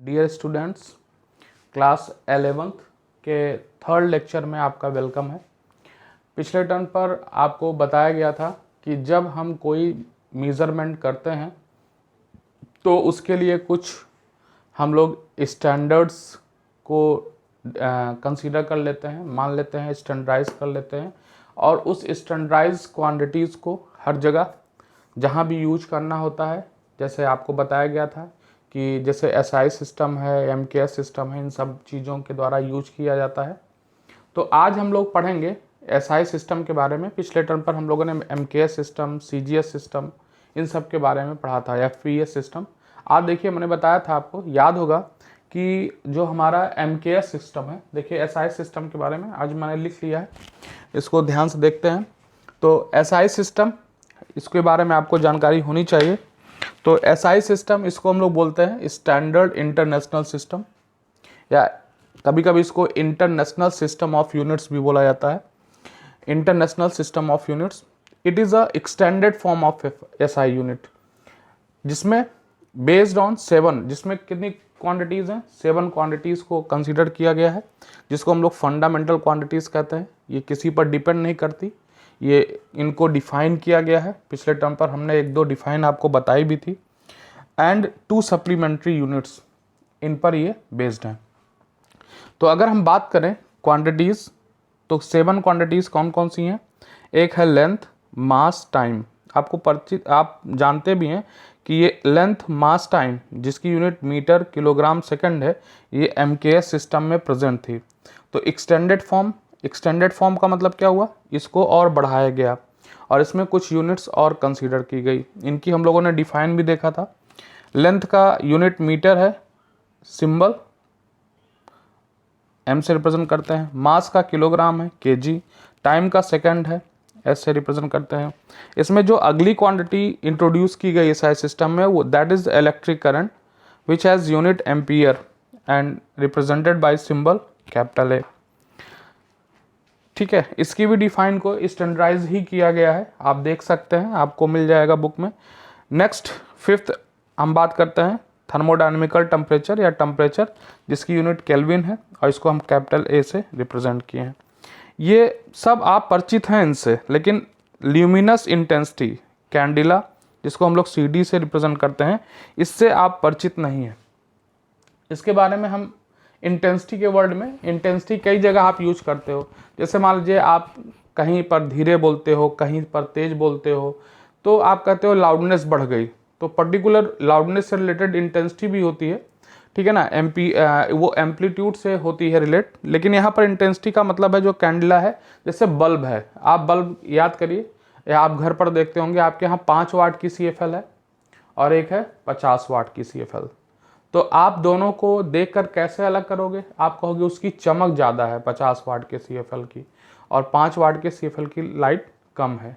Dear students, class 11th के third lecture में आपका वेलकम है। पिछले टर्न पर आपको बताया गया था कि जब हम कोई मेज़रमेंट करते हैं तो उसके लिए कुछ हम लोग स्टैंडर्ड्स को कंसीडर कर लेते हैं, मान लेते हैं, स्टैंडर्डाइज कर लेते हैं और उस स्टैंडर्डाइज क्वांटिटीज़ को हर जगह जहाँ भी यूज करना होता है, जैसे आपको बताया गया था कि जैसे एसआई सिस्टम है, एमकेएस सिस्टम है, इन सब चीज़ों के द्वारा यूज किया जाता है। तो आज हम लोग पढ़ेंगे एसआई सिस्टम के बारे में। पिछले टर्म पर हम लोगों ने एमकेएस सिस्टम, सीजीएस सिस्टम, इन सब के बारे में पढ़ा था, एफपीएस सिस्टम। आज देखिए, मैंने बताया था, आपको याद होगा कि जो हमारा एमकेएस सिस्टम है, देखिए एसआई सिस्टम के बारे में आज मैंने लिख लिया है, इसको ध्यान से देखते हैं। तो एसआई सिस्टम, इसके बारे में आपको जानकारी होनी चाहिए। तो एसआई सिस्टम, इसको हम लोग बोलते हैं स्टैंडर्ड इंटरनेशनल सिस्टम, या कभी कभी इसको इंटरनेशनल सिस्टम ऑफ यूनिट्स भी बोला जाता है। International system of units, it is a extended form of SI unit, जिसमें बेस्ड ऑन 7, जिसमें कितनी क्वांटिटीज़ हैं, 7 क्वांटिटीज़ को कंसीडर किया गया है, जिसको हम लोग फंडामेंटल क्वांटिटीज़ कहते हैं। ये किसी पर डिपेंड नहीं करती, ये इनको डिफाइन किया गया है। पिछले टर्म पर हमने 1-2 डिफाइन आपको बताई भी थी। एंड 2 सप्लीमेंट्री यूनिट्स, इन पर ये बेस्ड हैं। तो अगर हम बात करें क्वांटिटीज़, तो 7 क्वांटिटीज़ कौन कौन सी हैं? एक है लेंथ, मास, टाइम। आपको परिचित, आप जानते भी हैं कि ये लेंथ, मास, टाइम, जिसकी यूनिट मीटर, किलोग्राम, सेकंड है, ये एमकेएस सिस्टम में प्रेजेंट थी। तो एक्सटेंडेड फॉर्म का मतलब क्या हुआ? इसको और बढ़ाया गया और इसमें कुछ यूनिट्स और कंसीडर की गई। इनकी हम लोगों ने डिफाइन भी देखा था। लेंथ का यूनिट मीटर है, सिंबल एम से रिप्रेजेंट करते हैं। मास का किलोग्राम है, केजी। टाइम का सेकंड है, एस से रिप्रेजेंट करते हैं। इसमें जो अगली क्वांटिटी इंट्रोड्यूस की गई एसआई सिस्टम में, वो that is electric current, which has unit ampere and represented by symbol capital A. ठीक है, इसकी भी डिफाइन को स्टैंडर्डाइज ही किया गया है, आप देख सकते हैं, आपको मिल जाएगा बुक में। नेक्स्ट 5th हम बात करते हैं थर्मोडायनेमिकल टेम्परेचर या टेम्परेचर, जिसकी यूनिट केल्विन है और इसको हम कैपिटल ए से रिप्रेजेंट किए हैं। ये सब आप परिचित हैं इनसे, लेकिन ल्यूमिनस इंटेंसिटी, कैंडिला, जिसको हम लोग सीडी से रिप्रेजेंट करते हैं, इससे आप परिचित नहीं हैं। इसके बारे में हम इंटेंसिटी के वर्ड में, इंटेंसिटी कई जगह आप यूज करते हो। जैसे मान लीजिए आप कहीं पर धीरे बोलते हो, कहीं पर तेज बोलते हो, तो आप कहते हो लाउडनेस बढ़ गई। तो पर्टिकुलर लाउडनेस से रिलेटेड इंटेंसिटी भी होती है, ठीक है ना, वो एम्पलीट्यूड से होती है रिलेट। लेकिन यहाँ पर इंटेंसिटी का मतलब है जो कैंडला है, जैसे बल्ब है, आप बल्ब याद करिए, या आप घर पर देखते होंगे, आपके यहाँ 5 वाट की CFL है और एक है 50 वाट की CFL। तो आप दोनों को देखकर कैसे अलग करोगे? आप कहोगे उसकी चमक ज़्यादा है 50 वाट के CFL की, और 5 वाट के CFL की लाइट कम है,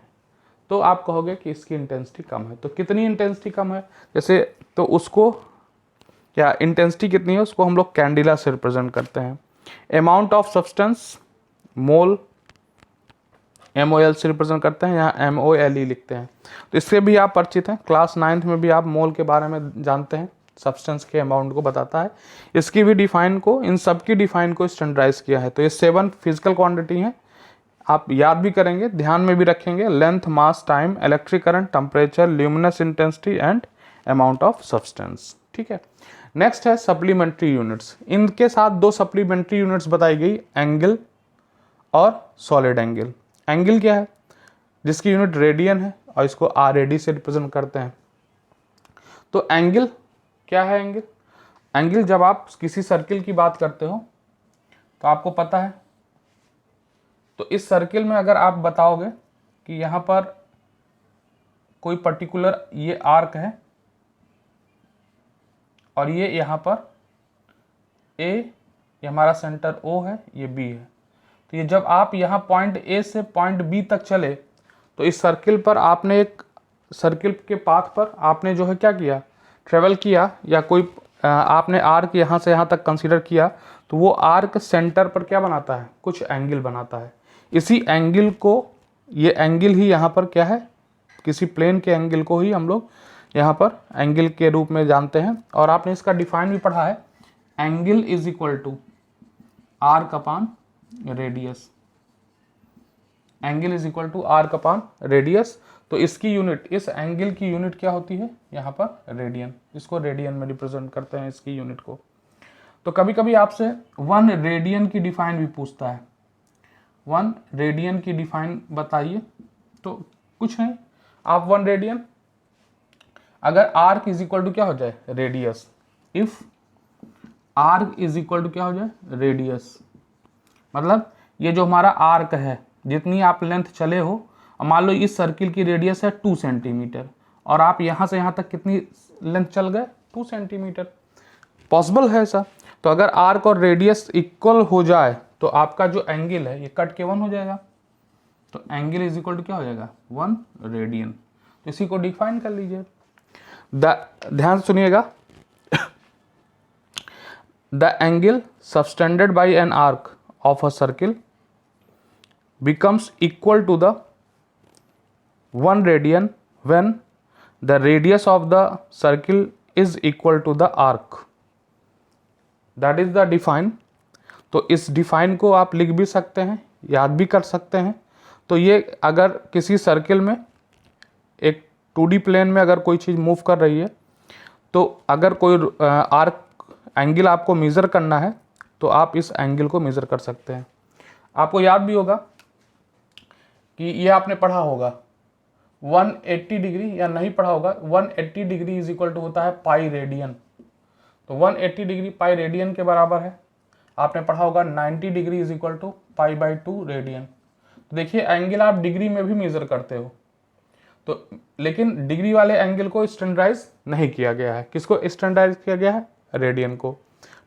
तो आप कहोगे कि इसकी इंटेंसिटी कम है। तो कितनी इंटेंसिटी कम है, जैसे, तो उसको क्या इंटेंसिटी कितनी है, उसको हम लोग कैंडिला से रिप्रेजेंट करते हैं। Amount of substance, mole, MOL से रिप्रेजेंट करते हैं, यहाँ MOLE लिखते हैं। तो इससे भी आप परिचित हैं, क्लास 9th में भी आप मोल के बारे में जानते हैं, सब्सटेंस के अमाउंट को बताता है। इसकी भी डिफाइन को, इन सब की डिफाइन को स्टैंडर्डाइज किया है। तो ये 7 फिजिकल क्वांटिटी हैं, आप याद भी करेंगे, ध्यान में भी रखेंगे। Length, mass, time, electric current, temperature, luminous intensity and amount of substance. ठीक है, नेक्स्ट है सप्लीमेंट्री यूनिट्स। इनके साथ 2 सप्लीमेंट्री यूनिट्स बताई गई, एंगल और सॉलिड एंगल। एंगल क्या है? जिसकी यूनिट रेडियन है और इसको RAD से रिप्रेजेंट करते हैं। तो एंगल क्या है? एंगल जब आप किसी सर्किल की बात करते हो तो आपको पता है, तो इस सर्किल में अगर आप बताओगे कि यहाँ पर कोई पर्टिकुलर ये आर्क है और ये यहाँ पर A, ये हमारा सेंटर O है, ये B है, तो ये जब आप यहाँ पॉइंट A से पॉइंट B तक चले, तो इस सर्किल पर आपने एक सर्किल के पाथ पर आपने जो है क्या किया, ट्रेवल किया, या कोई आपने आर्क यहाँ से यहाँ तक कंसीडर किया, तो वो आर्क सेंटर पर क्या बनाता है, कुछ एंगल बनाता है। इसी एंगल को, ये एंगल ही यहाँ पर क्या है, किसी प्लेन के एंगल को ही हम लोग यहाँ पर एंगल के रूप में जानते हैं। और आपने इसका डिफाइन भी पढ़ा है angle is equal to arc upon radius, angle is equal to arc upon radius. तो इसकी यूनिट, इस एंगल की यूनिट क्या होती है यहाँ पर रेडियन, इसको रेडियन में रिप्रेजेंट करते हैं इसकी यूनिट को। तो कभी कभी आपसे 1 रेडियन की डिफाइन भी पूछता है, 1 रेडियन की डिफाइन बताइए। तो कुछ नहीं, आप 1 रेडियन, अगर आर्क इज इक्वल टू क्या हो जाए radius, if arc is equal to क्या हो जाए रेडियस, मतलब ये जो हमारा आर्क है, जितनी आप लेंथ चले हो, मान लो इस सर्किल की रेडियस है 2 सेंटीमीटर और आप यहाँ से यहाँ तक कितनी लेंथ चल गए 2 सेंटीमीटर, पॉसिबल है ऐसा। तो अगर आर्क और रेडियस इक्वल हो जाए तो आपका जो एंगल है ये कट के 1 हो जाएगा। तो एंगल इज इक्वल टू क्या हो जाएगा 1 रेडियन। तो इसी को डिफाइन कर लीजिए। ध्यान सुनिएगा, the angle subtended bye an arc of a circle becomes equal to the 1 radian when the radius of the circle is equal to the arc, that is the define। तो इस define को आप लिख भी सकते हैं, याद भी कर सकते हैं। तो ये अगर किसी सर्किल में एक 2D प्लेन में अगर कोई चीज़ मूव कर रही है, तो अगर कोई आर्क एंगल आपको मेज़र करना है तो आप इस एंगल को मेज़र कर सकते हैं। आपको याद भी होगा कि ये आपने पढ़ा होगा 180 डिग्री, या नहीं पढ़ा होगा 180 डिग्री इज इक्वल टू होता है पाई रेडियन। तो 180 डिग्री पाई रेडियन के बराबर है। आपने पढ़ा होगा 90 degree is equal to pi by 2 radian. तो देखिए एंगल आप डिग्री में भी मेजर करते हो, तो लेकिन डिग्री वाले एंगल को स्टैंडर्डाइज नहीं किया गया है। किसको स्टैंडर्डाइज किया गया है रेडियन को।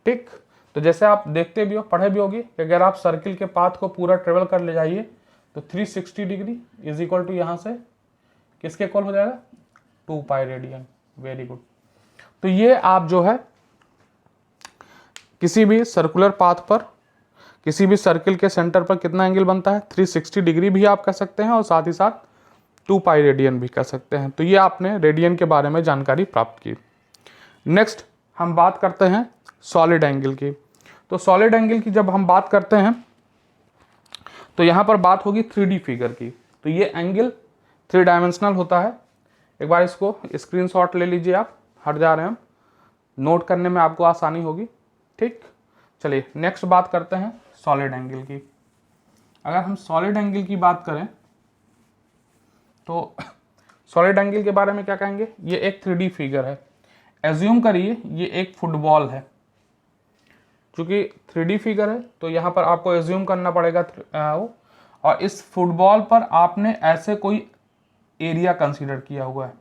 ठीक, तो जैसे आप देखते भी हो, पढ़े भी होगी कि अगर आप सर्किल के पाथ को पूरा ट्रेवल कर ले जाइए तो 360 डिग्री इज इक्वल टू यहाँ से किसके इक्वल हो जाएगा 2 पाई रेडियन। Very good. तो ये आप जो है किसी भी सर्कुलर पाथ पर, किसी भी सर्किल के सेंटर पर कितना एंगल बनता है 360 डिग्री भी आप कह सकते हैं और साथ ही साथ 2 पाई रेडियन भी कह सकते हैं। तो ये आपने रेडियन के बारे में जानकारी प्राप्त की। नेक्स्ट हम बात करते हैं सॉलिड एंगल की। तो सॉलिड एंगल की जब हम बात करते हैं तो यहाँ पर बात होगी 3D फिगर की। तो ये एंगल 3 डायमेंशनल होता है। एक बार इसको स्क्रीनशॉट ले लीजिए, आप हट जा रहे हैं, नोट करने में आपको आसानी होगी। ठीक, चलिए नेक्स्ट बात करते हैं सॉलिड एंगल की। अगर हम सॉलिड एंगल की बात करें तो सॉलिड एंगल के बारे में क्या कहेंगे, ये एक 3D फिगर है। एज्यूम करिए ये एक फुटबॉल है। चूंकि 3D फिगर है तो यहाँ पर आपको एज्यूम करना पड़ेगा वो, और इस फुटबॉल पर आपने ऐसे कोई एरिया कंसीडर किया हुआ है,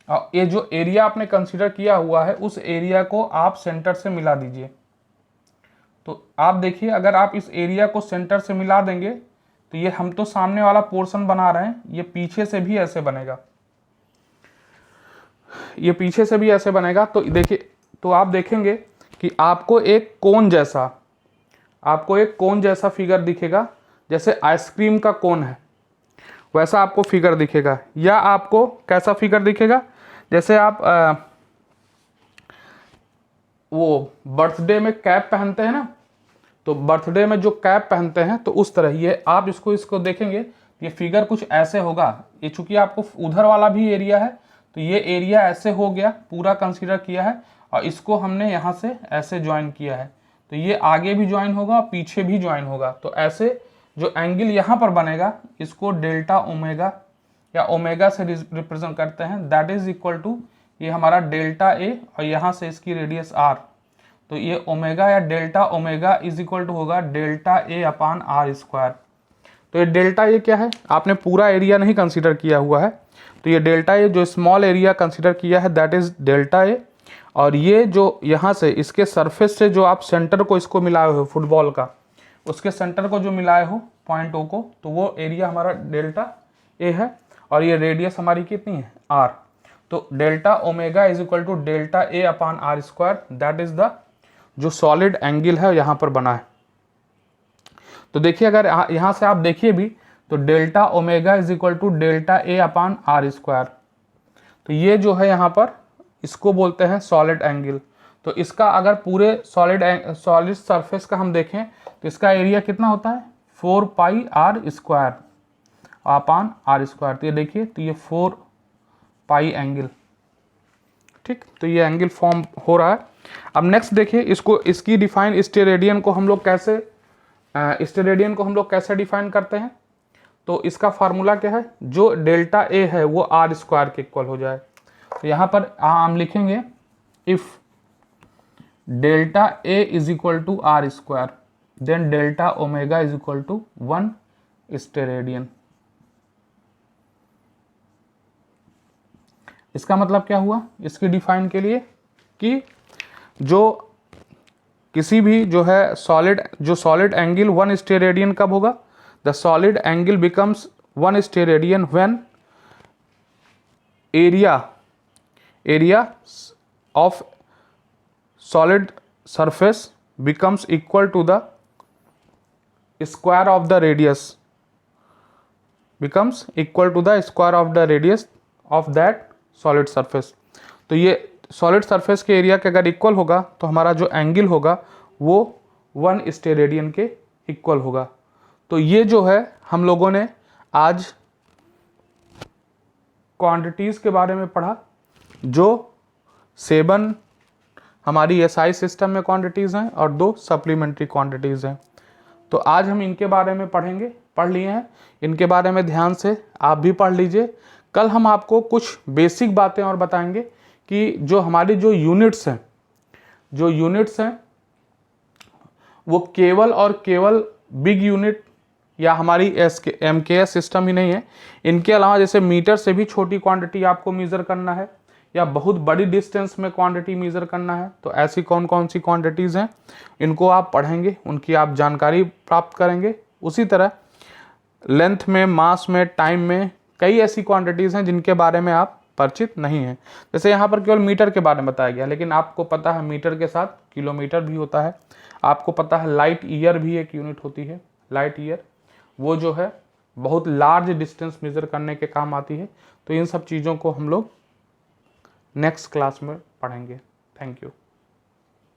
और ये जो एरिया आपने कंसीडर किया हुआ है उस एरिया को आप सेंटर से मिला दीजिए। तो आप देखिए अगर आप इस एरिया को सेंटर से मिला देंगे तो ये हम तो सामने वाला पोर्शन बना रहे हैं, ये पीछे से भी ऐसे बनेगा, ये पीछे से भी ऐसे बनेगा। तो देखिए, तो आप देखेंगे कि आपको एक कोन जैसा फिगर दिखेगा, जैसे आइसक्रीम का कोन है वैसा आपको फिगर दिखेगा। या आपको कैसा फिगर दिखेगा, जैसे आप वो बर्थडे में कैप पहनते हैं ना, तो बर्थडे में जो कैप पहनते हैं तो उस तरह ये आप इसको देखेंगे, ये फिगर कुछ ऐसे होगा। ये चूंकि आपको उधर वाला भी एरिया है तो ये एरिया ऐसे हो गया, पूरा कंसीडर किया है, और इसको हमने यहाँ से ऐसे ज्वाइन किया है, तो ये आगे भी ज्वाइन होगा और पीछे भी ज्वाइन होगा। तो ऐसे जो एंगल यहाँ पर बनेगा इसको डेल्टा ओमेगा या ओमेगा से रिप्रेजेंट करते हैं। दैट इज इक्वल टू ये हमारा डेल्टा ए और यहाँ से इसकी रेडियस आर, तो ये ओमेगा या delta omega is equal to होगा delta A upon R square. तो ये डेल्टा ए क्या है, आपने पूरा एरिया नहीं कंसीडर किया हुआ है, तो ये डेल्टा ए जो स्मॉल एरिया कंसीडर किया है दैट इज डेल्टा ए, और ये जो यहाँ से इसके सरफेस से जो आप सेंटर को इसको मिलाए हो फुटबॉल का, उसके सेंटर को जो मिलाए हो पॉइंट ओ को, तो वो एरिया हमारा डेल्टा ए है, और ये रेडियस हमारी कितनी है आर। तो delta omega is equal to delta A upon R square, that is the जो सॉलिड एंगल है यहाँ पर बना है। तो देखिए अगर यहाँ से आप देखिए भी तो delta omega is equal to delta A upon R square, तो ये जो है यहाँ पर इसको बोलते हैं सॉलिड एंगल। तो इसका अगर पूरे सॉलिड सरफेस का हम देखें तो इसका एरिया कितना होता है 4 pi R square upon R square. तो ये देखिए, तो ये 4 पाई एंगल, ठीक, तो ये एंगल फॉर्म हो रहा है। अब नेक्स्ट देखिए, इसकी डिफाइन स्टेरेडियन को हम लोग कैसे डिफाइन करते हैं। तो इसका फार्मूला क्या है, जो डेल्टा ए है वो आर स्क्वायर के इक्वल हो जाए। तो यहाँ पर हम लिखेंगे if delta A is equal to R square then delta omega is equal to 1 steradian. इसका मतलब क्या हुआ इसकी डिफाइन के लिए कि जो किसी भी जो है सॉलिड एंगल 1 स्टेरेडियन कब होगा, the solid angle becomes 1 steradian when area of solid surface becomes equal to the square of the radius of that solid surface. तो ये सॉलिड सरफेस के एरिया के अगर इक्वल होगा तो हमारा जो एंगल होगा वो 1 स्टेरेडियन के इक्वल होगा। तो ये जो है हम लोगों ने आज क्वांटिटीज के बारे में पढ़ा, जो 7 हमारी एसआई सिस्टम में क्वांटिटीज हैं और 2 सप्लीमेंट्री क्वांटिटीज हैं। तो आज हम इनके बारे में पढ़ लिए हैं, इनके बारे में ध्यान से आप भी पढ़ लीजिए। कल हम आपको कुछ बेसिक बातें और बताएंगे कि जो हमारी जो यूनिट्स हैं वो केवल और केवल बिग यूनिट या हमारी MKS सिस्टम ही नहीं है, इनके अलावा जैसे मीटर से भी छोटी क्वांटिटी आपको मेज़र करना है या बहुत बड़ी डिस्टेंस में क्वांटिटी मेज़र करना है। तो ऐसी कौन कौन सी क्वांटिटीज़ हैं इनको आप पढ़ेंगे, उनकी आप जानकारी प्राप्त करेंगे। उसी तरह लेंथ में, मास में, टाइम में कई ऐसी क्वांटिटीज़ हैं जिनके बारे में आप परिचित नहीं हैं। जैसे यहाँ पर केवल मीटर के बारे में बताया गया, लेकिन आपको पता है मीटर के साथ किलोमीटर भी होता है। आपको पता है लाइट ईयर भी एक यूनिट होती है। लाइट ईयर वो जो है बहुत लार्ज डिस्टेंस मेज़र करने के काम आती है। तो इन सब चीज़ों को हम लोग नेक्स्ट क्लास में पढ़ेंगे। Thank you.